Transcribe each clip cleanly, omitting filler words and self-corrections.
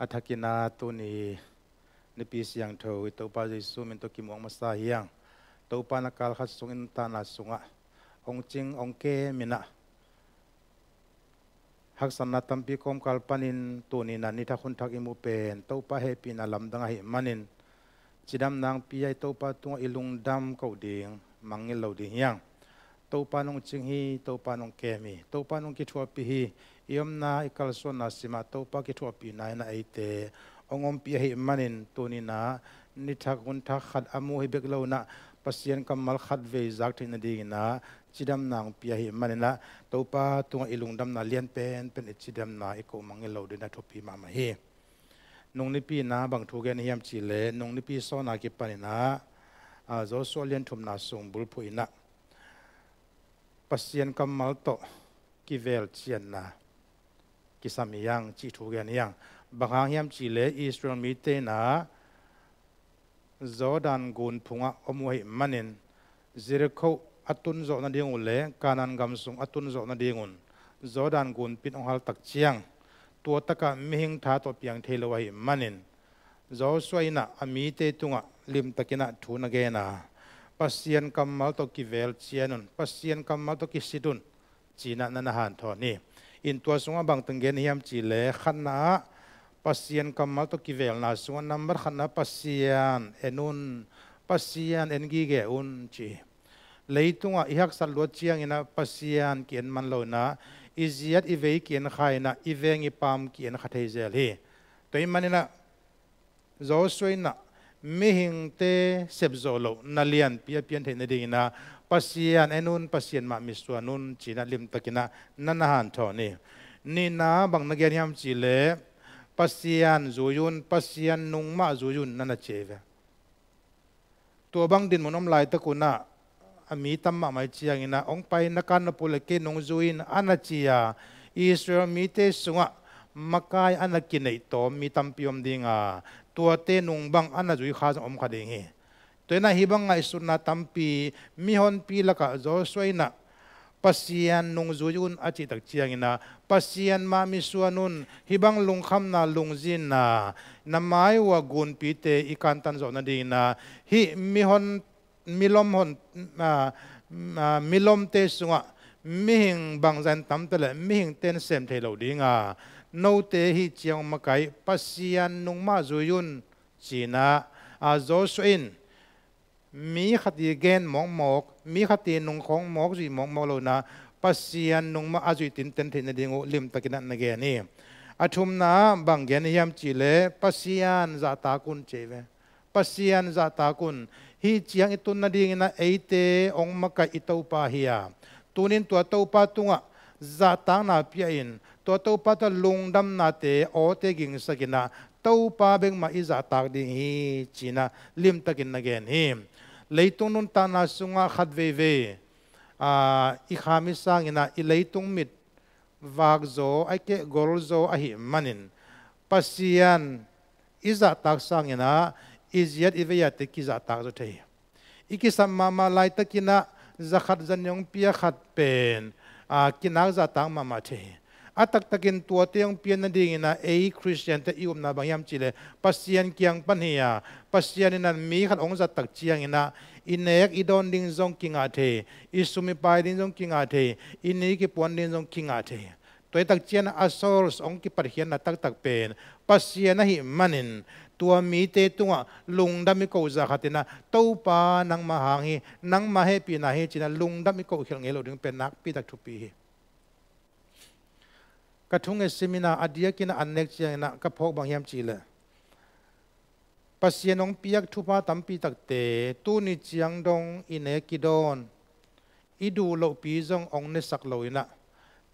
athakina tu ni pi siang tho to pa Jesu min to kimong masa hiang to pa nakal khat sungin ta na sunga ong ching ong ke mina hak sanna tampi kom kalpanin tu ni na ni tha khun thak imu pen to pa happy na lam danga hi manin chidam nang pi ai to pa tu ilung dam ko ding mangil lo ding yang to pa nong ching hi to pa nong ke mi to pa nong ki thua pi hi iom na ikal so na sima to pa ki thua pi na na ite ongom pi hi manin tu ni na ni thak hun thak khat amu hi bek lo na pasien kamal khat ve zak thin ding na chidam nang pi hi manina to pa tu ilung dam na lian pen chidam na iko mangil lo de na thopi ma ma hi nong ni pi na bang thu gen hiam chi le nong ni pi so na ki panina a zo so lian thum na sung bul phuina pasien kamal to ki vel chian na ki samiyang chi thu gen yang bang hiam chi le Israel mi te na Jordan gun phunga omuhi manin Jericho atun zo na dingun le kanan gamsung atun zo na dingun Jordan gun pin ong hal tak chiang tua taka mihing tha to piang thelawai manin zo soina ami te tunga lim takina thuna ge na pasien kamal to ki vel chianun pasien kamal to ki sidun china na na han tho ni in tua sunga bang tenggen hiam chi le khanna pasien kamal to ki vel na sunga number khanna pasien enun pasien engi ge un chi leitunga ihak salwa chiang ina pasien kien man lo na iziat ivei kien khaina ivengi pam kien khathei zel hi toi manina zo soina mihing te sebzolo nalian pia pian thein ding na pasien enun pasien ma miswanun china lim takina nanahan thoni ni na bang na gen yam chi le pasien zuyun pasien nungma zuyun nana cheve to bang din monom lai takuna ami tamma mai chiang ina ong pai nakan na pule ke nong zuin anachia Israel mi te sunga makai anakinei to mi tampiom dinga tua te nung bang anazui kha om khading hi toina hibang ngai sunna tampi mi hon pi laka zo soina pasian nung zuyun achi tak chiang ina pasian ma mi suanun hibang lungkham na lungjin na namai wa gun pi te ikantan zo na ding na hi mi hon milom hon milom te sunga mihing bangzan tam tele mihing ten sem thelo dinga no te hi chiang makai pasian nung ma zuyun china a zo soin mi khati gen mong mok mi khati nung khong mok ji mong molo na pasian nung ma azui tin ten thin dingu lim takina na ge ni athum na bang gen hiam chi le pasian za ta kun cheve pasian za ta kun hi chiang itun na ding na eite ong maka itau pa hiya tunin tua tau pa tunga za tang na pia in tua tau pa ta lungdam na te o te ging sakina tau pa beng ma iza tak ding hi china lim takin na gen hi leitung nun ta na sunga khat ve ve i khami sang ina i leitung mit wag zo ai ke gol zo a hi manin pasian iza tak sang ina iziat iveya te kiza tak zo thei ikisam mama lai takina zakhat zanyong pia khat pen kinak za tang mama thei atak takin tua teong pian na ding ina ei Christian te ium na bangyam chile pasian kiang panhia pasian ina mi khat ong za tak chiang ina inek idon ding zong kinga the isumi pai ding zong kinga the ini ki pon ding zong kinga the toy tak chian asors ong ki parhian na tak tak pen pasian na hi manin tua mi te tunga lungdami ko za khatina to pa nang mahangi nang mahe pi na he china lungdami ko khel ngelo ding pen nak pi tak thu pi kathung semina adia kina anek chiang na ka phok bang yam chi le pasienong piak thupa tampi takte tu ni chiang dong ine kidon idu lo pi jong ong ne sak loina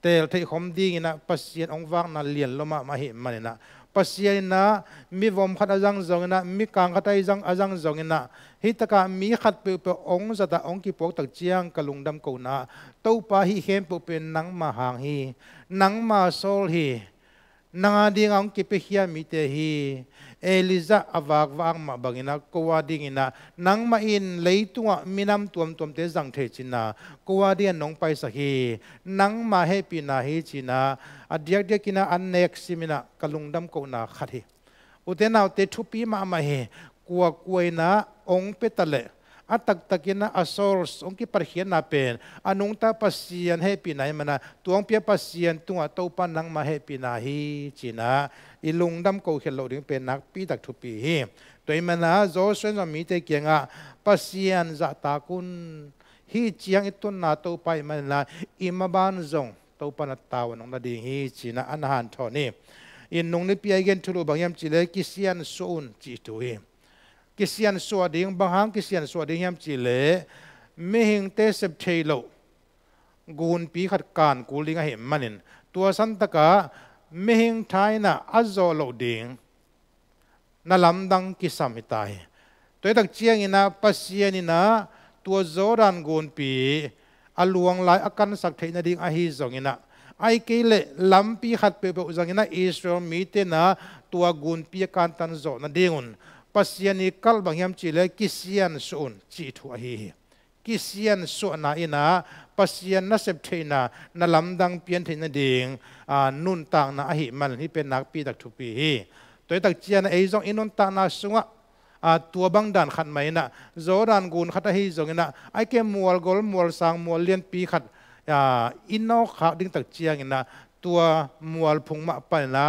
tel thei khom ding ina pasien ong wak na lian loma ma hi manina pasien na mi vom khat ajang zong na mi kang khatai jang ajang zong ina hitaka mi khat pe pe ong zata ong ki pok tak chiang kalungdam ko na to pa hi hem pu pe nang ma hang hi nang ma sol hi nanga ding ang ki pe hia mi te hi Eliza awak wang ma bangina kowa dingina nang ma in leitunga minam tuam tuam te jang the china kowa dia nong pai sa hi nang ma he pi na hi china adiak dia kina an next simina kalungdam ko na khat hi อุเทนเอาเตทุปีมาเฮกัวกวยนะองเปตเลอัตตะกินะอโซรสองกิปะเขียนนาเป็นอนุงตาปัสเซียนให้ปีไหนมันนะตัวองเปียปัสเซียนตัวเต้าปันนังมาให้ปีนาฮีจีนะอีลุงดำโกเขลโลดึงเป็นนักปีตักทุปีตัวมันนะโจสวนมีเตเกียงอ่ะปัสเซียนจะตากุนฮีเจียงอิตุนนาเต้าไปมันนะอิมาบานจงเต้าปันตาวันองนาดีฮีจีนะอันหันทอนี่อินนงนี่ปีเกนทุลุบางยามจีเลกิเซียนสูนจีตุยกิเซียนสวดยังบางครั้งกิเซียนสวดยังจีเลไม่หิงเตเสพเชยโลกูนปีขัดการกูลิงเห็นมันตัวสันตะกะไม่หิงไทยนะอัจโจโลดิงนั่นลำดังกิสามิตายตัวตักเชียงนะปัสเซียนินะตัวโจรันกูนปีอลวงลายอาการสักเทนดิ่งอาฮิจงนะไอ้กิเลลำปีขัดเปเปอุจังนะอิสราเอลมีเตนะตัวกูนปีการตันโจนั่นดิ่งปัสยานิคัลบางยามจีเลกิเซียนสุนจีทัวฮีกิเซียนสุนาอินะปัสยานนัสเบเทนะนั่นลำดังเปลี่ยนเทนดิ่งนุนต่างนะอหิมันที่เป็นนักปีตักทุปีตัวตักเจียนไอ้จงอินุนต่างนะสุงะตัวบางด่านขัดไหมนะโจดานกุนขัดฮีจงนะไอ้แกมัวกอลมัวสังมัวเลียนปีขัดอินนอกขาดิ่งตักเจียงนะตัวมัวพุงมะไปนะ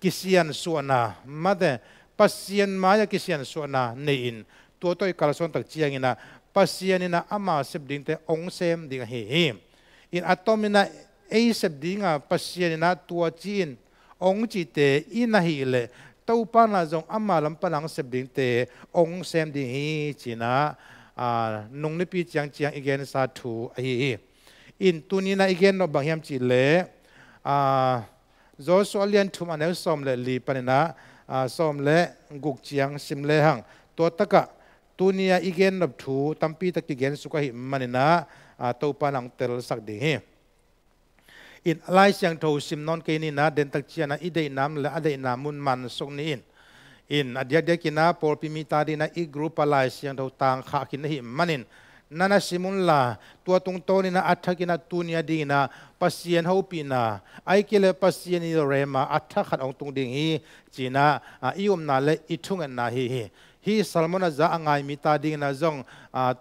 กิเซียนส่วนน่ะมาแต่ปัสเซียนมาจากกิเซียนส่วนน่ะในอินตัวตัวอีกการส่วนตักเจียงนะปัสเซียนนี่นะอามาเสพดิ่งแต่องเซมดิ่งเฮอินอะตอมินะเอเสพดิ่งอ่ะปัสเซียนนี่นะตัวจีนองจีเตอินนะฮิเลตัวปานาจงอามาลำปนังเสพดิ่งแต่องเซมดิ่งเฮจีนะนงนิปีจียงจียงอีกเกนสาธุเฮอินตัวนี้นะอีกเกนเราบางยามจีเลโจสวลียนทุมันเอลสอมเลลีปนินะสอมเลกุกเจียงซิมเลหังตัวตะกะตัวนี้อีเกนนับถูตั้มปีตะกิเกนสุขหิมันนะตัวปานังเตลสักดีอินไลเสียงโทซิมนอนเกนินะเดนตักเจียนะอีเดนน้ำและอเดนน้ำมุนมันส่งนี้อินอดีตเด็กินะพอพิมิตาดีนะอีกรุ๊ปไลเสียงโทต่างขากินหิมันินนั่นสิมุนลาตัวตรงโตนี่นะอัฐกินะตุนียดีนะปัสเซียนเขาปีนะไอ้กิเลปัสเซียนนี่เรมาอัฐขัดองตรงดิ่งฮีจีนะอิอุมนาเลอิทุงอันนาฮีสัลมอนจะอ่างไงมิตาดิ่งนะจง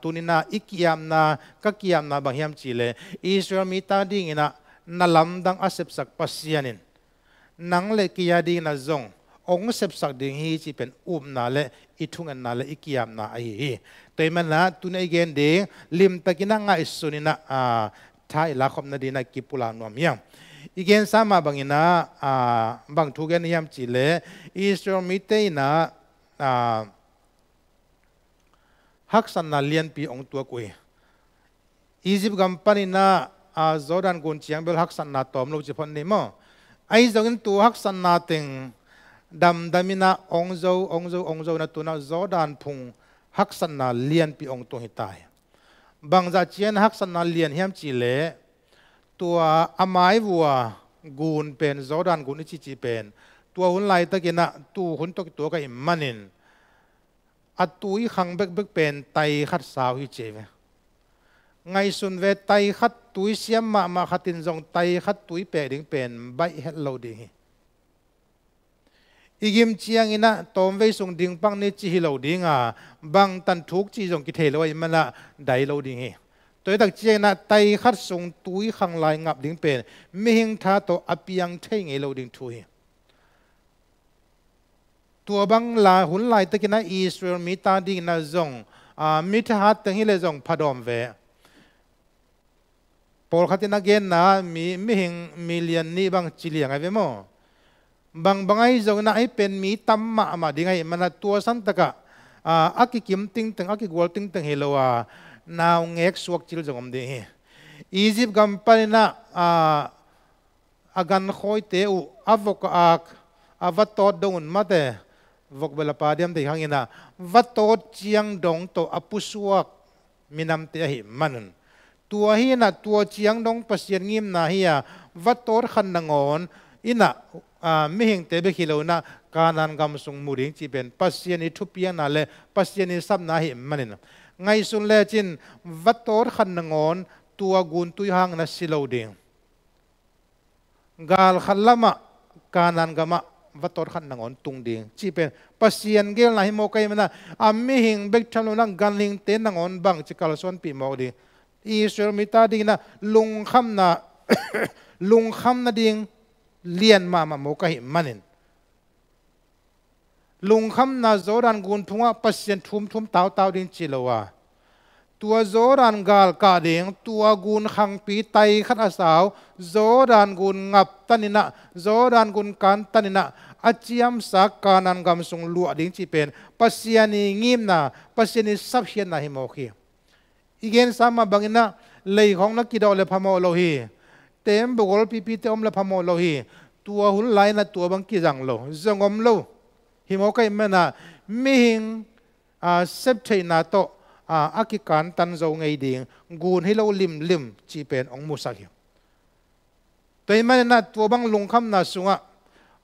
ตุนีนะอิกิยามนะกักิยามนะบางยามจีเลอิสราเอลมิตาดิ่งนะนั่นลำดังอาเสพสักปัสเซียนินนังเลกิยาดิ่งนะจงองเสพสักดิ่งฮีจีเป็นนาเลอิทุงอันนาเลอิกิยามนะไอตัวมันนะตุนไอเกนเดงลิมตะกินังไงสุนินะท้ายละคมนาดีนะกิปุลานวมยังอีเกนสามาบังอินะบางทุกเกนยามจิเลอิสราเอลมิเตนะฮักสันนาเลียนปีองตัวกุยอียิปต์กัมปานินะจอร์แดนกุนเชียงเบลฮักสันนาตอมโลจิพันนิมไอจงตัวฮักสันนาติงดำมินะองโจนะตัวนะจอร์แดนพุงฮักษณะเลียนปีองตัวหิตายบางจากเชียนฮักษณะเลียนเฮียมจีเลตัวอามายวัวกูนเป็นจอร์แดนกูนอิจิเป็นตัวหุ่นไหลตะกินะตัวหุ่นตกตัวก็อิมมันินอัตุยขังเบกเป็นไตขัดสาวฮิเจเวไงสุนเวไตขัดตุยเสียมมาขัดตินจงไตขัดตุยเปดิ่งเป็นใบเฮลโลดีอีกิมเชียงอินะตอมเวสุงดิ่งปังนี่จีฮิโลดิ่งบางตันทุกจีจงกิเทลอยมันละไดโลดิ่งตัวตักเชียงนะไตขัดส่งตุยขังลายงับดิ่งเป็นไม่หิงท่าตัวอภิยังเทงเอโลดิ่งทุยตัวบางลาหุ่นลายตะกินะอิสราเอลมีตาดิ่งนะจงมิทหัดตั้งฮิเลจงพัดอมเวพอขัดนักเกณฑ์นะมีไม่หิงมิลเลียนนี่บางจิเลียงไงเวโมบางไอ้จงนะไอ้เป็นมีตั้มมาดิ่งไงมันตัวสันตะกะอากิกิมติงตึงอากิกวลติงตึงเฮโลวานาวเงกสวกจิลจงอมดิ่งอียิปต์กัมปานินะอากันคอยเตอุอาวกอักอวัตโตดงมาเตวกเบลปาเดียมที่ข้างอินะวัตโตเจียงดงโตอปุสวกมินำเตหิมันตัวฮีนะตัวเจียงดงปัสยนงิมนาฮียวัตโตขันนงอนอินะไม่เห็นเตเบคิโลนะการนันกำสงมุริงจีเป็นปัสยานิทุพียนาเลปัสยานิซับนาหิมันนไงสุนเลจินวัตโตขันนงอนตัวกุนตุยหังนะสิโลดิงกาลขันละมะการนันกำมะ วัตถุขันนังอนตุงดิ่งจีเป็นปัสยันเกลนะฮิโมกัยมันนะมิหิงเบกทำลนังกันหิงเต้นนังอนบังจิกัลส่วนปีโมดิ่งอิสราเอลมิตาดิ่งนะลุงคำนะลุงคำนะดิ่งเลียนมาโมกัยมันินลุงคำนะโจรันกุนทุ่งปัสยันทุ่มเต่าดิ่งจิโลวาตัวโจรันกาลกาดิ่งตัวกุนขังปีไตขัดอาสาวโจรันกุนงับตันินะโจรันกุนกันตันินะอาเจียมสักการนันกำสงลัวดิ่งจีเป็นปัสยานีงิมนะปัสยานีสับเชียนนะฮิโมคีอีกเงนสามาบังนะเลยของนักกีฬาเลพามโลฮีเต็มบุกลปีเต็มเลพามโลฮีตัวหุ่นไหลนะตัวบังกีจังโลจงอมโลฮิโมกัยมันนะมิหิงเซปเทนาโตอากิการตันโจงไงดิ่งกูนให้เราลิมจีเป็นองมุสักตัวมันนะตัวบังลงคำนะสุงะ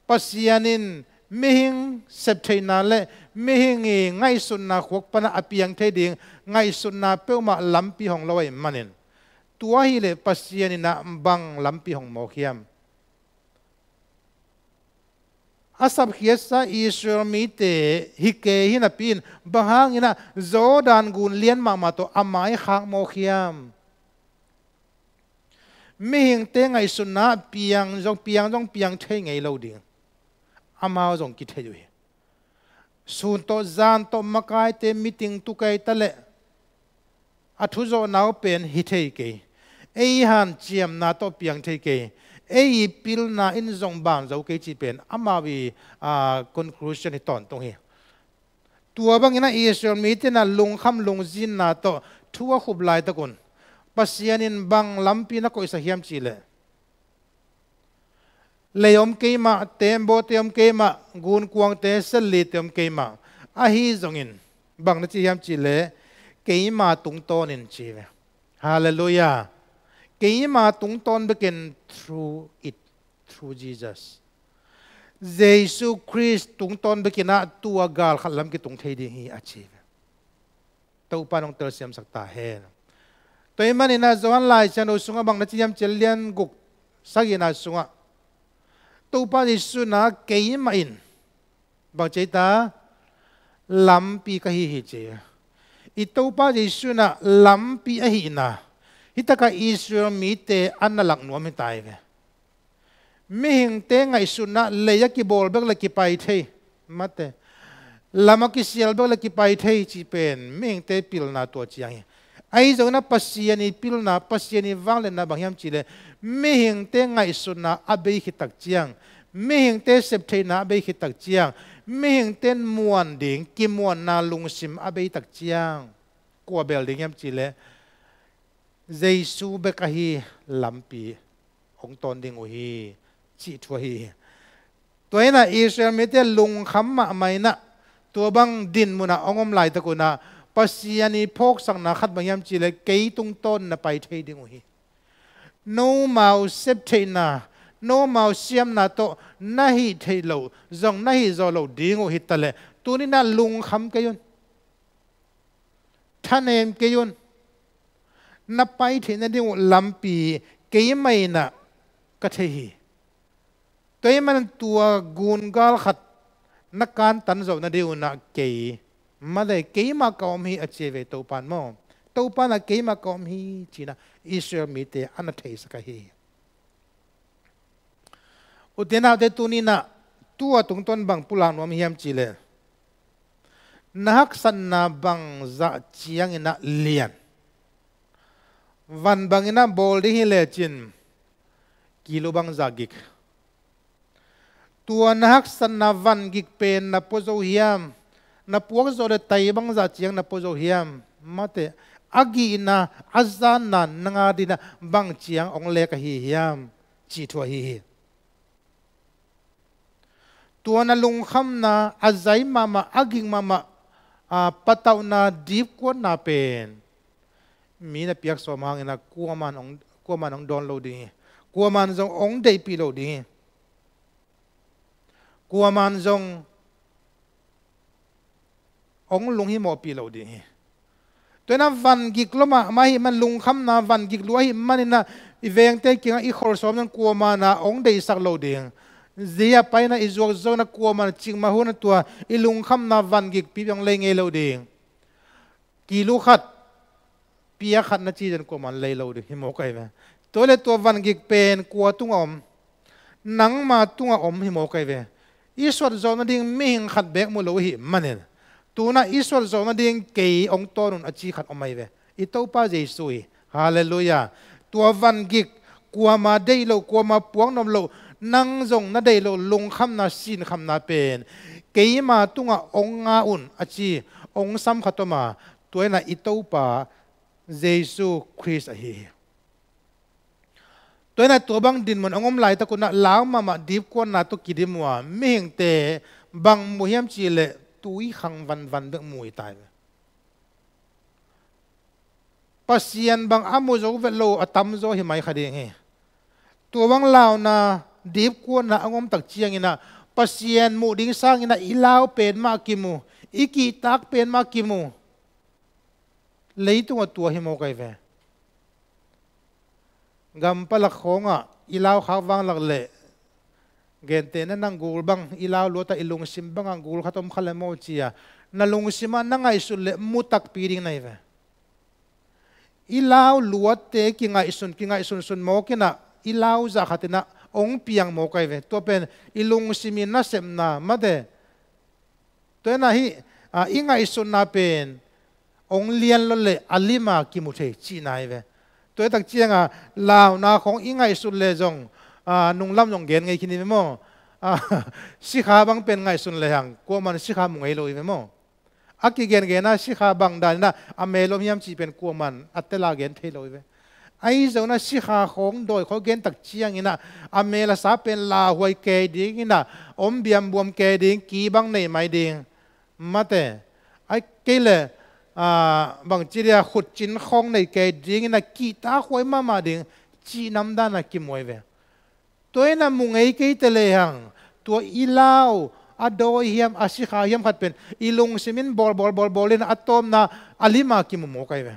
ปัสยานินมิหิงเซปเทนาเลมิหิงไงสุนนะขวกปนะอภิยังเทดิ่งไงสุนนะเป้ามาลำปีของเราไอ้มันนินตัวฮิเลปัสยานินะบังลำปีของโมขียมอาศับเขียสอิสราเอลมีเตฮิเกหินาปีนบางฮังอินะโจดานกุนเลียนมาโตอามัยขางโมขียมไม่เห็นเตงไอสุนนะเปียงจงเทงไงเราดิ่งอามาจงกิเทอยู่ส่วนโตจานโตมากายเตมิติงตุกไอตะเลอัทุโจนาวเป็นฮิเทเกไอฮันเจียมนาโตเปียงเทเกไอ้พิลนาอินจงบางเจ้าเกจิเป็นอามาวีconclusion ที่ตอนตรงนี้ตัวบางอย่างนะอิสราเอลมีที่น่ะลงคำลงจินนาโตทั่วขุบลายตะกุนปัสยานินบางลำปีนักอิสราเอลจีเลเลยอมเกมาเต็มโบเตอมเกมากุนกวางเตสลีเตอมเกมาอาฮีจงอินบางนักจียมจีเลเกมาตุงโตนินจีเวฮาเลลูยาเกี่ยมาตรงตอนเบกิน through Jesus เยซูคริสต์ตรงตอนเบกินตัวกาลขัดลำกิตรงเทดีฮีอาชีพตัวปานองเตอร์เสียมสักตาเฮนตัวมันนี่นะจวนไลฉันอุสุงบังนัดยามเจริญกุกสักยินาสุงตัวปานิสุนะเกี่ยมาอินบังเจตาลำปีกะฮีฮิเจอีตัวปานิสุนะลำปีอะฮีนะฮิตากาอิสราเอลมีเตอันนั่งหลังนัวไม่ตายเลยไม่เห็นเตงไงสุนัขเลยยักษ์บอลเบกเลยกิไปเทมาเตลามากิเซียลเบกเลยกิไปเทจีเป็นไม่เห็นเตปิลนาตัวจียงไอ้เจ้าน่ะปัสยานีปิลนาปัสยานีวางเลยนะบางอย่างจีเลยไม่เห็นเตงไงสุนัขอาเบยขิตักจียงไม่เห็นเตเซปเทนาอาเบยขิตักจียงไม่เห็นเตนมวนดิ่งกิมวนนาลุงซิมอาเบยตักจียงกัวเบลดิ่งยามจีเลยเยซูเบกฮีลำปีองตนดิ่งอุฮีจิตวฮีตัวนี้นะอิสราเอลมีแต่ลุงคำมาไม่นะตัวบังดินมุนะองมไหลตะกุนะปัสยานีพกสังนักขัดบางยามจีเลยเกยตุงต้นนะไปเทดิ่งอุฮีโนมาเซปเทนาโนมาเสียมนาโตนาฮิเทโลจงนาฮิโจโลดิ่งอุฮีตะเลตัวนี้นะลุงคำเกยุนท่านเองเกยุนนับไปที่นั่นที่ลำปีเกี่ยไม่นะก็เที่ตัวมันตัวกุนกาลขัดนักการตันจบนั่นเดียวนะเกี่ยมาเลยเกี่ยมาเกามีอาชีพตัวปานมองตัวปานนะเกี่ยมาเกามีจีน่ะอิสราเอลมีแต่อันนั้นเทสกัยอุทนาเดตุนีนะตัวตรงต้นบังปุลานวมเฮียมจีเลนักสันนาบังจะเจียงอินะเลียนวันบางอินะบอลที่เลจินกิโลบังจากิกตัวนักสันนาวันกิกเป็นนับโพโซเฮียมนับพวกโซเดตัยบังจากเจียงนับโพโซเฮียมมาเตอากีนะอาจารย์นันงาดีนะบังเจียงองเลกฮีเฮียมจีทัวฮีตัวนั้นลุงคำนะอาศัยมาอากิงมาปัตตาวนาดีบกวนนาเป็นมีนะเปียกสมหางนะกัวมันองดอนโลดีกัวมันจงองเดปีโลดีกัวมันจงองลุงหิโมปีโลดีตัวนั้นวันกิกลมาหิมันลุงคำนะวันกิกลัวหิมันนะอีเวงเตกิงอีขอสมนั้นกัวมันนะองเดสักโลดี zia pai na izuak zo na kuwa man ching mahu na tua ilung kham na van gik pi yang lei nge lo ding kilu khat pia khat na chi jan ko man lei lo ding himo kai ve tole to van gik pen kuwa tung om nang ma tunga om himo kai ve iswar zo na ding ming khat bek mu lo hi manen tuna iswar zo na ding ke ong torun achi khat omai ve ito pa Jesus hallelujah tua van gik kuwa ma dei lo kuwa ma puang nom lo nang zong na dei lo lung kham na sin kham na pen ke ma tunga ong nga un achi ong sam khatoma toina ito pa Jesus Christ a hi toina to bang din mon ongom lai ta kuna law ma ma dip ko na to kidimwa ming te bang muhiam chi le tui khang van van bek mui tai pasian bang amu zo velo atam zo hi mai khading he to bang law na dip ko na angom tak chiang ina pasian mu ding sang ina ilaw pen ma kimu iki tak pen ma kimu leitung tua hi mo kai ve gam palak khonga ilaw khawang lak le gente na nang gul bang ilaw lota ilung sim bang ang gul khatom khale mo chia na lung sima na ngai sul le mutak piring nai ve ilaw luat te ki ngai sun sun mo kina ilaw za khatina ong piang mo kai ve to pen ilung simin na sem na made to na hi ingai sun na pen ong lian lo le alima ki mu the chi nai ve to tak chianga law na khong ingai sun le jong nung lam jong gen ngai kini mo sikha bang pen ngai sun le hang ko man sikha mu ngai lo ve mo aki gen na sikha bang dan na amelo hiam chi pen ko man atela gen the lo ve ai zo na sikha khong doi kho gen tak chiang ina amela sa pen la hoi ke ding ina om biam buam ke ding ki bang nei mai ding mate ai kele bang chiria khut chin khong nei ke ding ina ki ta khoi ma ding chi nam da na ki moi ve toy na mungai ke tele hang to ilaw adoi hiam asikha hiam khat pen ilung simin bol in atom na alima ki mo kai ve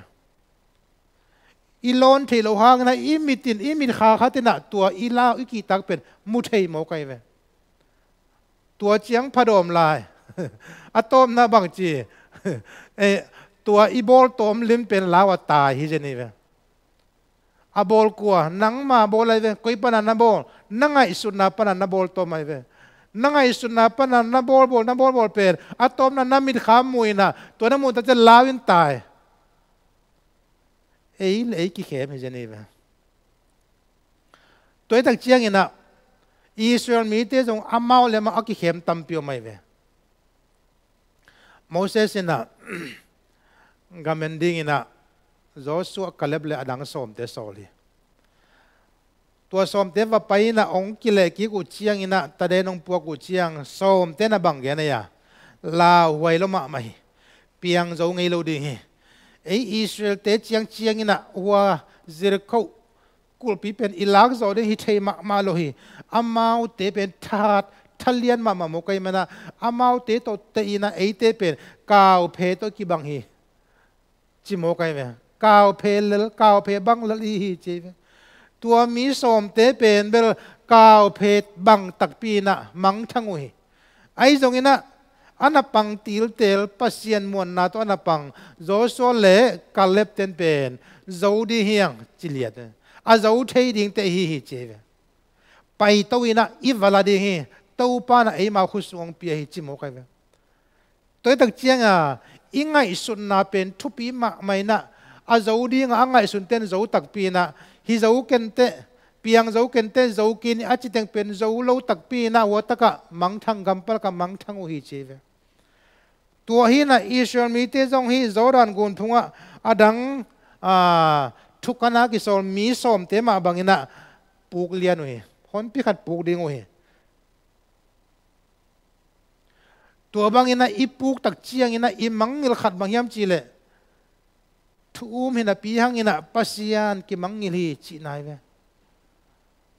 ilon thelo hang na imit kha khatina tua ilaw iki tak pen mu thei mo kai ve tua chiang phadom lai atom na bang chi tua ibol tom lim pen lawa ta hi jeni ve abol kwa nang ma bolai ve koi pana na bol nanga isuna pana na bol to mai ve nanga isuna pana na bol per atom na namit kham muina to na mu ta che lawin tai ei ki khem hi jeni ve toy tak chiang ina Israel mi te jong amau le ma aki khem tampio mai ve Moses ina gamending ina Joshua Caleb le adang som te soli tua som te va pai na ong kile ki ku chiang ina tade nong pu ku chiang som te na bang ge na ya la huai lo ma mai piang zo ngei lo ding hi ei Israel te chiang ina wa Jericho kul pi pen ilak zo de hi thei ma lo hi amau te pen that thalian ma mo kai mana amau te to te ina ei te pen kaw phe to ki bang hi chi mo kai ve kaw phe bang lal hi chi ve tua mi som te pen bel kaw phe bang tak pi na mang thangu hi ai zong ina anapang til tel pasien mon na to anapang Joshua le Caleb ten pen zo di hiang chiliat a zo thei ding te hi che ve pai to ina I vala di hi to pa na ei ma khu suang pi hi chi mo kai ve toy tak chiang ingai sun na pen thupi ma mai na a zo di nga ngai sun ten zo tak pi na hi zo ken te piang zo ken te zo kin a chi teng pen zo lo tak pi na wa taka mang thang gam par ka mang thang u hi che ve tua hi na Israel mi te zong hi Jordan gun thunga adang thukana ki sol mi som te ma bangina puk lian u hi hon pi khat puk ding u hi tua bangina ipuk tak chiang ina I mangil khat bangyam chi le thum hina pi hang ina pasian ki mangil hi chi nai ve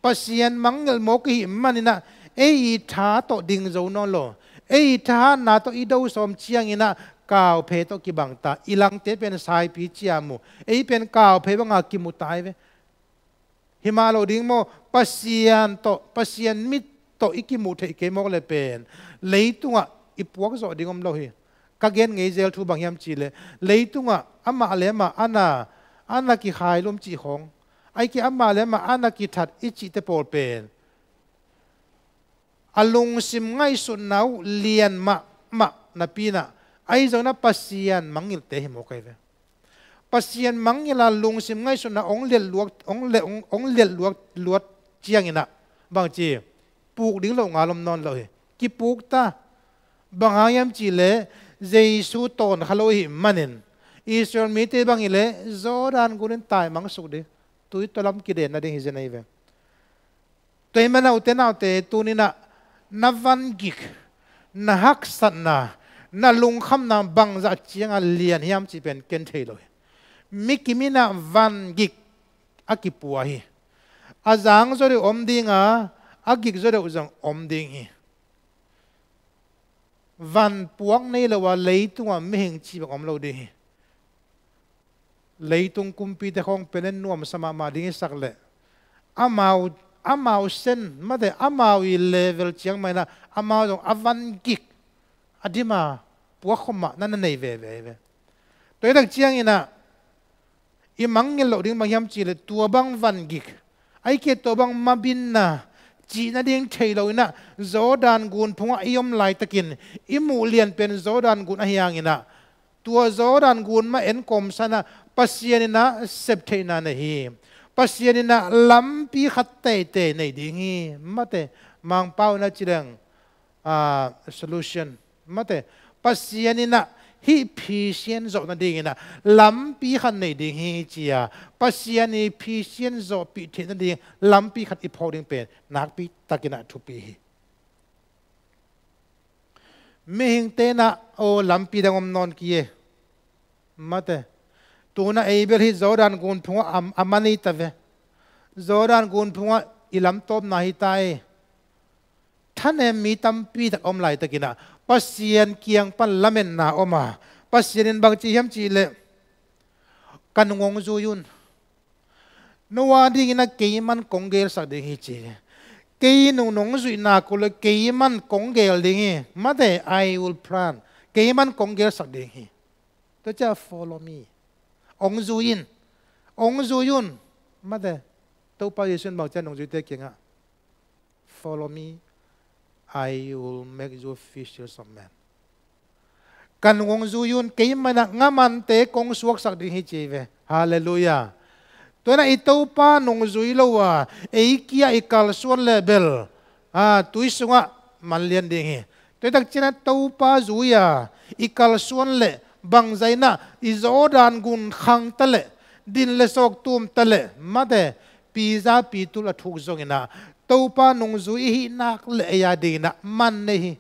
pasian mangil mo ki manina ei tha to ding zo no lo ei tha na to I do som chiang ina kaw phe to ki bang ta ilang te pen sai pi chiamu ei pen kaw phe banga ki mu tai ve himalo ding mo pasian mit to iki mu the ke mok le pen leitunga ipuak zo dingom lo hi ka gen ngei zel thu bang yam chi le leitunga ama le ma ana ki khai lom chi khong ai ki ama le ma ana ki that ichi te pol pen alung sim ngai sun nau lian ma na pina ai zo na pasian mangil te hi mo kai ve pasian mangila lung sim ngai sun na ong le luat chiang ina bang chi puk ding lo ngalom non lo hi ki puk ta bang ayam chi le jesu ton khalo hi manin Israel mi te bang ile Jordan gunin tai mang suk de tui tolam ki de na ding hi zenai ve toi mana utena te tunina navan gik na hak sat na lung kham na bang za chiang a lian hiam chi pen ken thei lo mi kimina van gik akipua hi azang zo de om dinga agik zo de uzang om ding hi van puang nei lo wa leitunga mi hing chi bang om lo de hi leitung kumpi te khong penen nuam sama ma ding sak le amau sen mate amau I level chiang mai na amau dong avan gik adima puak khoma nan nei ve toi dak chiang ina I mangil lo ding mangyam chi le tua bang van gik ai ke to bang mabin na chi na ding thei lo ina Jordan gun phunga iom lai takin imu lian pen Jordan gun a hiang ina tua Jordan gun ma en kom sana pasianina septheina na hi pasianina lampi khatte te nei ding hi mate mang pau na chirang solution mate pasianina hi phisian zo na ding ina lampi khan nei ding hi chia pasiani phisian zo pi the na ding lampi khat I phoding pen nak pi takina thu pi hi mehing te na o lampi dangom non kiye mate tuna eibel hi Jordan gun phunga amani tave Jordan gun phunga ilam top na hi tai thane mi tampi tak om lai takina pasian kiang pan lamen na oma pasianin bang chi hiam chi le kan ngong zu yun nowa ding ina keiman konggel sak ding hi chi kei nong zui na ko le keiman konggel ding hi mate I will plan keiman konggel sak ding hi to cha follow me ong zuyun mate to pa yesun bang chan ong zui te kenga follow me I will make you fishers of men kan ong zuyun kei mana ngaman te kong suak sak ding hi chi ve hallelujah to na ito pa nong zui lo wa e kia ikal suan level tuisunga manlian ding hi to tak china to pa zuya ikal suan le bang zaina Jordan gun khang tale din le sok tum tale mate pizza pitul athuk zongina topa nong zui hi nak le ya dina man ne hi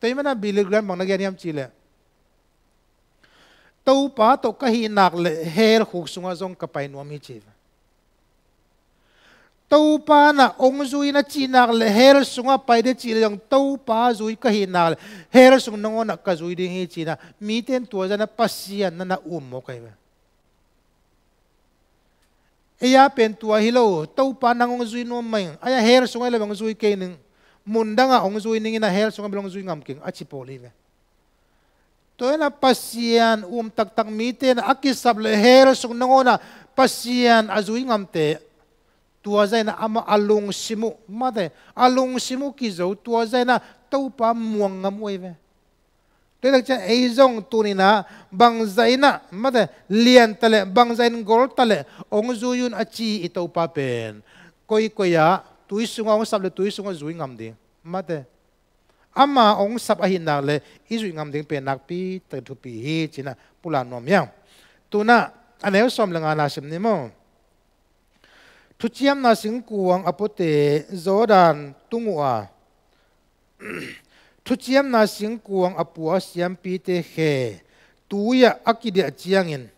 toimana biligram bang na gyam chile topa to ka hi nak le her khuk sunga zong kapai nuam hi chi topa na ong zui na chi nak le her sunga pai de chi le topa zui ka hi nak her sung nong na ka zui ding hi chi na mi ten to jana pasian na mo kai ba eya pen tua hilo topa nang ong zui no mai aya her sunga le bang zui ke ning mundanga ong zui ning na her sunga bang zui ngam king achi poli ve to na pasian tak mi ten akisab le her sung nong na pasian azui ngam te tua zaina ama alung simu mate alung simu ki zo tua zaina topa muang ngam oi ve te lak cha ei zong tunina bang zaina mate lian tale bang zain gol tale ong zuyun achi itopa pen koi koya tuisunga ong sab le tuisunga zui ngam ding mate ama ong sab ahin na le izui ngam ding pen nak pi ta thu pi hi china pula nom yang tuna anel som langa na sim ni mo thu chiam na sing kuang apote Jordan tungua thu chiam na sing kuang apua siam pi te he tuya akidia chiangin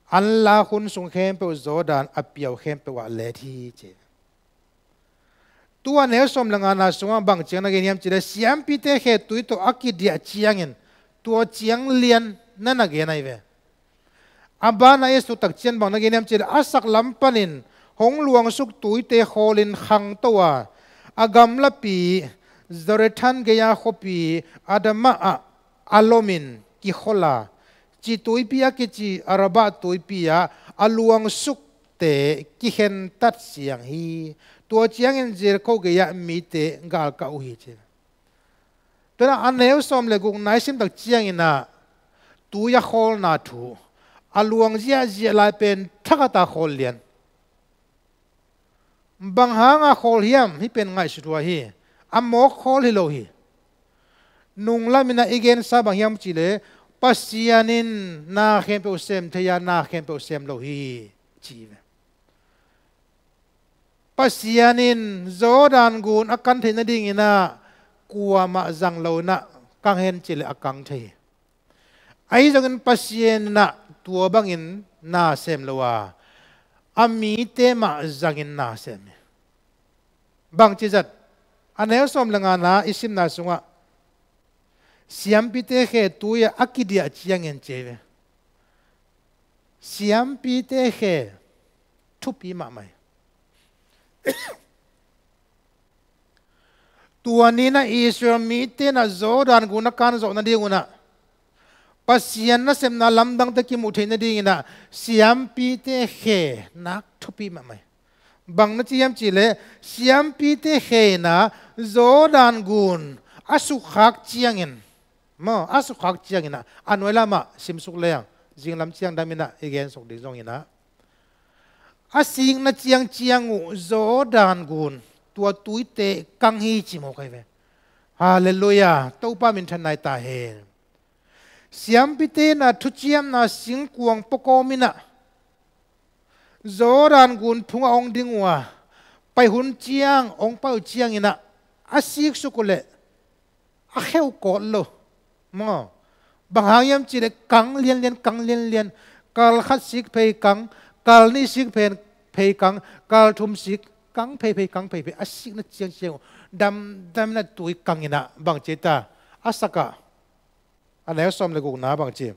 Allah hun sung khem pe Jordan apiau khem pe wa le thi che tua ne som langa na sunga bang chiang na ge niam chile siam pi te he tui to akidia chiangin tua chiang lian na ge nai ve abana yesu tak chen bang na ge niam chile asak lampanin hong luang suk tui te kholin khang towa agam la pi zarethan geya khopi adama a alomin ki khola chi tui pia ki chi araba tui pia aluang suk te ki hen tat siang hi tua chiang in jer ko geya mi te gal ka u hi che tuna aneu som le gung nai sim tak chiang ina tu ya khol na thu aluang zia zia lai pen thakata khol lian bang hanga khol hiam hi pen ngai sutwa hi amok khol hi lo hi nung lamina igen sa bang hiam chile pasianin na khem pe sem theya na khem pe sem lo hi chi pasianin zodan gun akan theina ding ina kuama zang lo na kang hen chile akang thei ai jongin pasien na tua bangin na sem lowa ami te ma zangin na sem bang chizat anel som langa na isim na sunga siam pite khe tuya akidia chiang en cheve siam pite khe thupi ma mai tuani na Israel mi te na zodan guna kan zo na dinguna pasian na sem na lamdang te ki mu theina dingina siam pite khe nak thupi ma mai bang na chiam chile siam pite khe na zodan gun asu khak chiangin mo asu khak chiangina anuela ma simsuk leang jinglam chiang damina again sok di zong ina asing na chiang chiangu zodan gun tua tuite kang hi chi mo kai ve hallelujah to pa min thanai ta he siam pite na thu chiam na sing kuang pokomina zoran gun phunga ong dingwa pai hun chiang ong pau chiang ina asik sukule a kheu ko lo mo banghayam chile kang lian lian kal khat sik phei kang kal ni sik phen phei kang kal thum sik kang phei kang phei asik na chiang chiang dam na tui kang ina bang cheta asaka anel som le gu na bang chi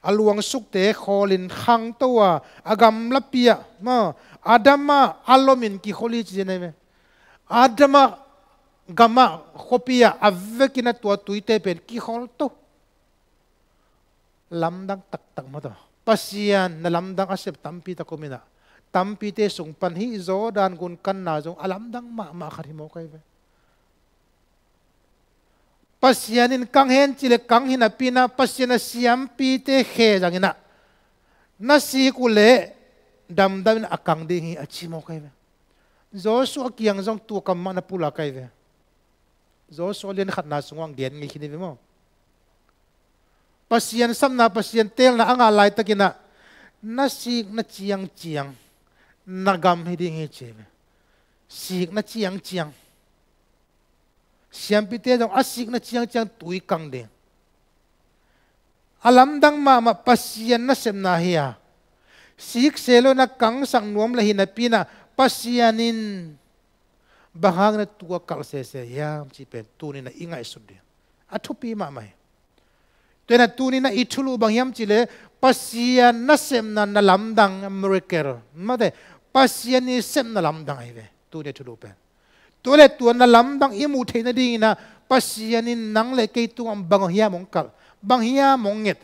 aluang suk te kholin khang towa agam lapia ma adama alomin ki kholi chi ne me adama gama khopia avekina tua tuite pen ki khol to lamdang tak ma to pasian na lamdang asep tampi ta komina tampi te sung pan hi zo dan gun kan na jong alamdang ma khari mo kai ve pasianin kang hen chile kang hina pina pasiana siam pi te khe jangina na si kule dam akang ding hi achi mo kai ve zo su akiang jong tu kam ma na pula kai ve zo so len khat na sungwang dian ngi khini ve mo pasian sam na pasian tel na anga lai takina na sik na chiang nagam hi ding hi che ve sik na chiang siam pite dong asik na chiang tui kang de alam dang ma pasian na sem na hiya sik selo na kang sang nuam la hina pina pasianin bahang na tua kal se yam chi pen tu ni na ingai sudde athupi ma mai tena tu ni na ithulu bang yam chile pasian na sem na lamdang miracle ma de pasian ni sem na lamdang ai ve tu de thulu pen tole tuan na lamdang imu theina ding na pasianin nang le ke tu am bang hiya mong kal bang hiya mong nget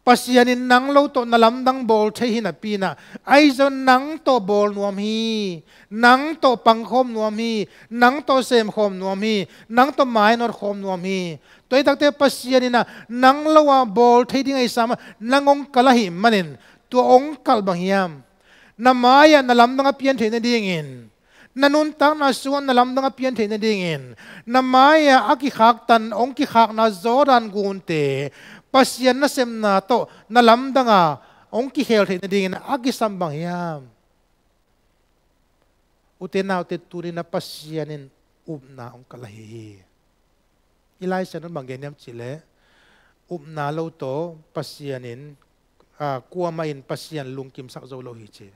pasianin nang lo to na lamdang bol the hina pina ai zon nang to bol nuam hi nang to pangkhom nuam hi nang to sem khom nuam hi nang to minor khom nuam hi toi takte pasianina nang lo wa bol the ding ai sama nangong kalahi manin tu ong kal bang hiam namaya na lamdang apian theina dingin nanun tang na suan na lamdang apian theina dingin namaya aki khak tan ong ki khak na zoran gunte pasian na sem na to na lamdanga ong ki hel theina dingin aki sambang yam utena ute turi na pasianin upna ong kalahi ilai sanon bangeniam chile upna lo to pasianin kuamain pasian lungkim sak zo lo hi che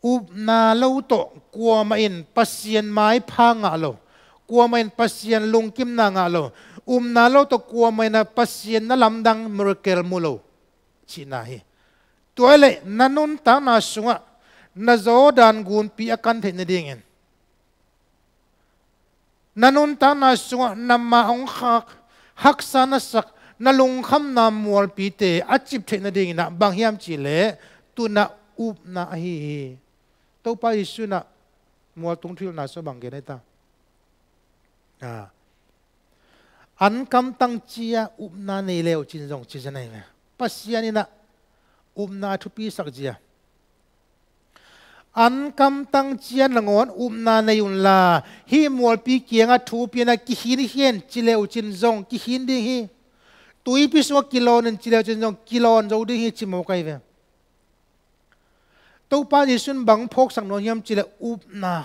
upna lo to kuamain pasian mai phanga lo kuamain pasian lungkim na nga lo na lo to kuamain na pasian na lamdang miracle mulo china hi ตัวเล่นันนุนตั้งนาสุงะนาโจดันกุนปีอากันเทนดิ่งนันนุนตั้งนาสุงะนำมาองฮักษานาสักนาลุงคำนามวลปีเตอจิบเทนดิ่งนะบางยามจิเลตุนาอุบนาฮีตัวไปสุนะมัวตรงที่นาสบังเกนตาอันคำตั้งเจียอุบนาในเลวจินจงจินไหนไหมปัสยานี่นะอุบนาทุปีสักเจียอันคำตั้งเจียนละงอนอุบนาในยุนลาฮีมัวปีเกียงทุปีนะกิหินเฮียนจิเลวจินจงกิหินดิ่งฮีตุยพิสวกิโลนึงจิเลวจินจงกิโลนจะดิ่งฮีจิโมกัยเวตัวป้าจิสุนบังพกสังนวมยำจิเลอุบนา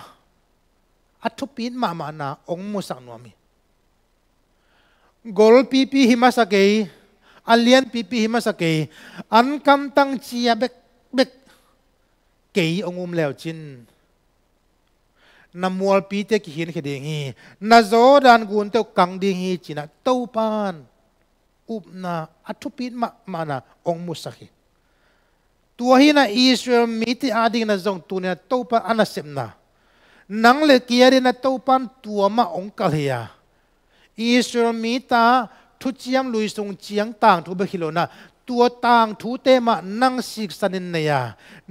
อัทุปีนมานาองมุสังนวมีกอลปีหิมาสเกยอัลเลียนปีหิมาสเกยอันคำตั้งเชียเบกเกยองแล้วจินนมัวปีเตกิหินเขดิงีนาโจดันกุนเตกังดิงีจินะตัวปานอุบนาอัทุปีนมานาองมุสักตัวหินะอิสราเอลมีที่อาดิงนาจงตัวเนี่ยตัวปานอนาเซมนานังเลกียรินะตัวปานตัวมาองกะเฮียอิสราเอลมีตาทุจยมลุยทรงเจียงต่างทุบกิโลนะตัวต่างทุเตมานังสิกสันินเนีย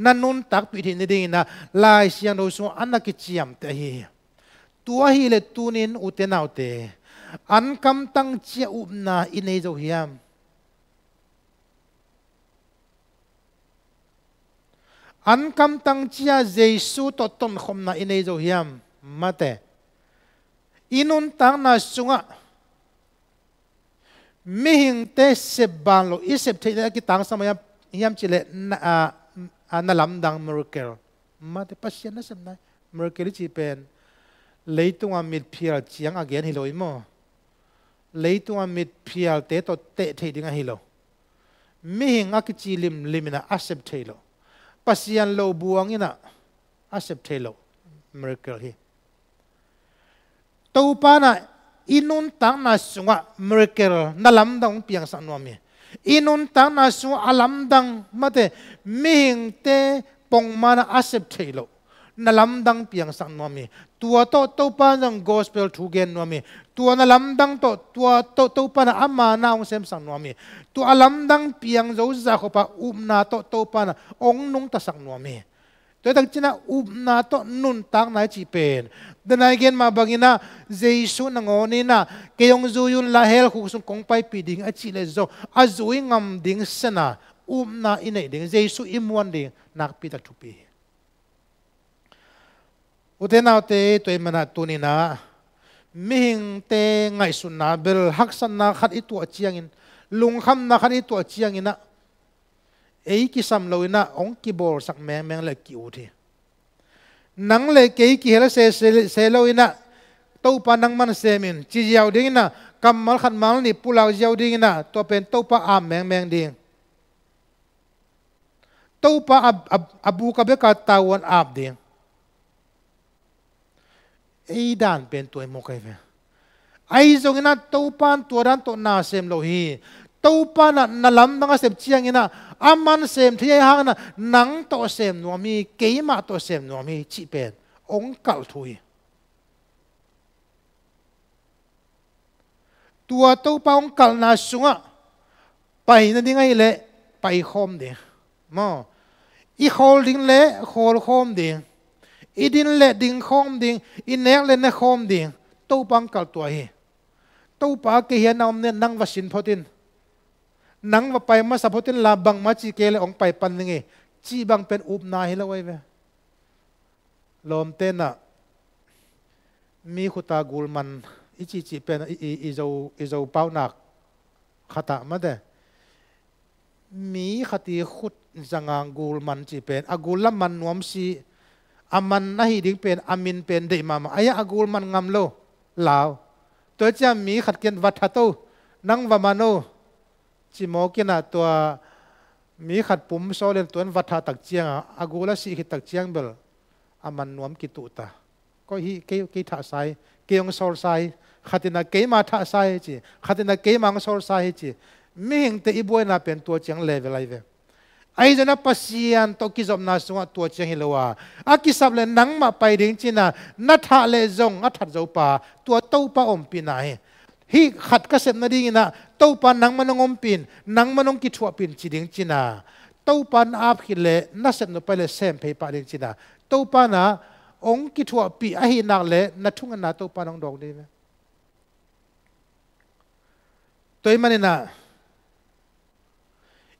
นันนุนตักปิดในดิ่งนะลายเสียงเราทรงอันนักเจียมเตฮีตัวฮีเลตูนินอุเตนเอาเตอันคำตั้งเจียอุบนาอินเอโจฮิยามอันคำตั้งเจียเจสุตต้นคมนาอินเอโจฮิยามมาเตอินุนตังนาสุงะมิหิงเตเสบบานโลอิเสบเทเลกิตังสมัยยามจิเลนาลำดังมิราเคิลมาเตปัสยานะสมัยมิราเคิลจีเป็นเลยตัวมิดเพียลเจียงอาเกนฮิโลอิโมเลยตัวมิดเพียลเตโตเตเทดิงฮิโลมิหิงอากิจิลิมินะอาเสบเทโลปัสยานโลบัวงินะอาเสบเทโลมิราเคิลฮีตัวปานะอินุนตังนาสุงะมิราเคิลนาลำดังเปียงสันนวมีอินุนตังนาสุงะลำดังมาเตมิหิงเตปงมานะอาเซบเทโลนาลำดังเปียงสันนวมีตัวโตตัวปานัง gospel ทูเกนนวมีตัวนาลำดังตัวปานะอามานาองเซมสันนวมีตัวลำดังเปียงโจซาขปะอุมนาตัวปานะองนุงตะสังนวมีตัวตั้งจินะอุบนาโตนุนตักนายจีเป็นดังนั้นเกณฑ์มาบางอินะเจสุนังอนีนะเกี่ยงจูยุนลาเฮลคุกสุนคงไปปีดิ่งอจิเลโซอาจุยงามดิ่งสนะอุบนาอินเอดิ่งเจสุอิมวันดิ่งนักปีตักทุปีอุเทนเอาเตตัวมันนะตัวนี้นะมิหิงเตไงสุนนะเบลฮักสันนะขัดอีตัวเจียงินลุงคำนะขัดอีตัวเจียงินนะเอ้กิสัมโลอินะองกิบอลสักแมงเล็กกิวทีนังเล็กกิเฮลเซโลอินะตัวปานังมันเซมินจีเจ้าดิ่งนะกำมัลขันมัลนี่ปุลาวเจ้าดิ่งนะตัวเป็นตัวปาอามแมงดิ่งตัวปาอบูกะเบกาตาวันอาบดิ่งไอ้ด่านเป็นตัวมุกไอ้เว้ยไอ้ตรงนั้นตัวปานตัวด้านตัวนาเซมโลฮีตัวปานนั่นลำดังเซมเชียงนะอามันเซมที่ห่างนะนังตัวเซมนัวมีเกี่ยมาตัวเซมนัวมีจีเป็นองกัลทุยตัวปาองกัลนาสุงะไปนั่นยังไงเละไปโคมเดียมั้งอีโคลดิ้งเละโคลโคมเดียอีดินเละดิ้งโคมดิ้งอีเนกเละเนโคมดิ้งตัวปังกัลตัวเฮตัวปาเกี่ยนอมเนี่ยนังวสินพอดินนังว่าไปมาสัพพินลาบังมาจีเกลองไปปันนึงจีบังเป็นอุบนาฮิลไว้เวลมเต้นมีขุตากูลมันอีจีเป็นอีโจเป้าหนักขตามาเดมีขตีขุดจังางกูลมันจีเป็นอากูลละมันนวมซีอามันน่าหิดิ้งเป็นอามินเป็นเดมาอายะอากูลมันงามโลลาวตัวจะมีขัดเกณฑ์วัฒโตนังวามาโนจิโมกินะตัวมีขัดปุ่มโซเลนตัววัฒตักเจียงอากูละสิขิตักเจียงเบลอามันนวมกิตุตาก็ฮีเกท่าไซเกยงโซลไซขัดนะเกยมาท่าไซจีขัดนะเกยมังโซลไซจีมีหิงเตอีบวยน่าเป็นตัวเจียงเลเวลไลเว ai jana pasian to ki zom na sunga tua chiang hilowa akisap le nang ma pai ding china na tha le zong a that zo pa tua to pa om pinai hi khat ka sem na ding na to pa nang manong om pin nang manong ki thua pin chi ding china to pan ap hi le na sem no pa le sem pe pa ding china to pa na ong ki thua pi a hi nak le na thung na to pa nong dong di me toy manina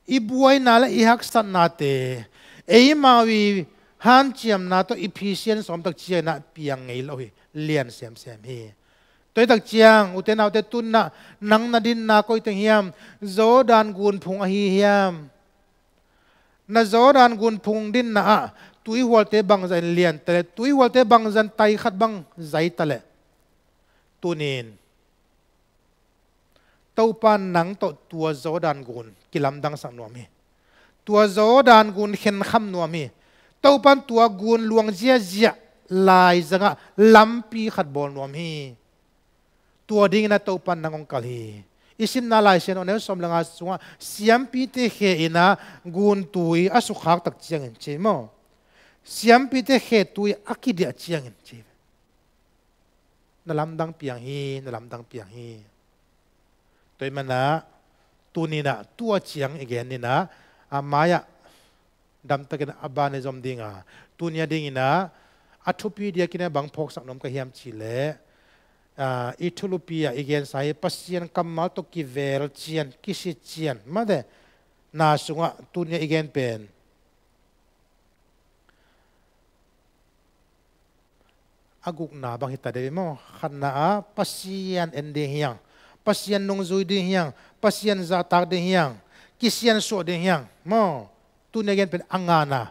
ibuai na la ihak san na te ei mawi han chiam na to efficient som tak chia na piang ngei lo hi lian sem sem hi toy tak chiang uten autte tun na nang na din na koi teng hiam zo dan gun phung a hi hiam na zo dan gun phung din na a tui walte bang zan lian tele tui walte bang zan tai khat bang zai tale tunin tau pan nang to tua zo dan gun kilam dang sang nuam hi tua zo dan gun khen kham nuam hi tau pan tua gun luang zia zia lai zanga lampi khat bol nuam hi tua ding na tau pan nangong kal hi isim na lai sen onew som langa sunga siam pi te khe ina gun tui asu khak tak chiang en che mo siam pi te khe tui akidia chiang en che na lam dang piang hi na lam dang piang hi toy mana tunina tua chiang again nina amaya dam takin abane zom dinga tunia dingina athupi dia kina bang phok sak nom ka hiam chile itulupia again sai pasien kamal to ki vel chian kisi chian made na sunga tunia again pen aguk na bang hita de mo khanna pasien ending hiang pasien nong zui ding hiang pasien za tak ding hiang kisian so ding hiang mo tu negen pen angana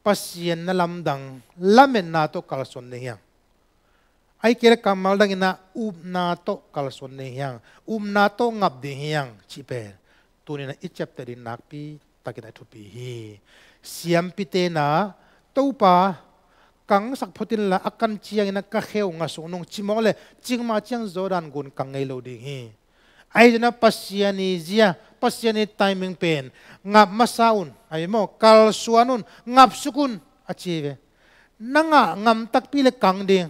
pasien na lamdang lamen na to kalson ding hiang ai kere kamal dang ina na to kalson ding hiang na to ngap ding hiang chi pe tu ni na i chapter din nakpi takina thupi hi siam pite na to pa kang sak photin la akan chiang ina ka kheu nga so nong chimole chingma chiang zoran gun kang ngei lo ding hi ai jana pasiani zia pasiani timing pen ngap masaun ai mo kal suanun ngap sukun achive nanga ngam tak pi le kang ding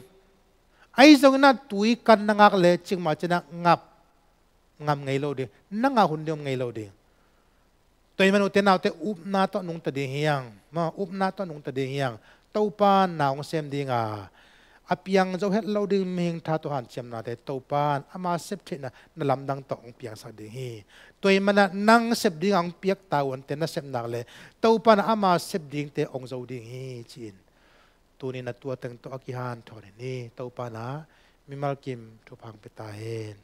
ai zong na tui kan nangak le chingma chana ngap ngam ngei lo ding nanga hun dem ngei lo ding toy manu te naw te up na to nung ta ding hiang ma up na to nung ta ding hiang tau pan naong sem dinga apiang zo het lo ding ming tha to han chem na te tau pan ama sep the na lam dang to ong piang sak ding hi toy mana nang sep ding ang piak tawon te na sep nak le tau pan ama sep ding te ong zo ding hi chin tu ni na tua teng to akihan thore ni tau pan a mimal kim thu phang pe ta hen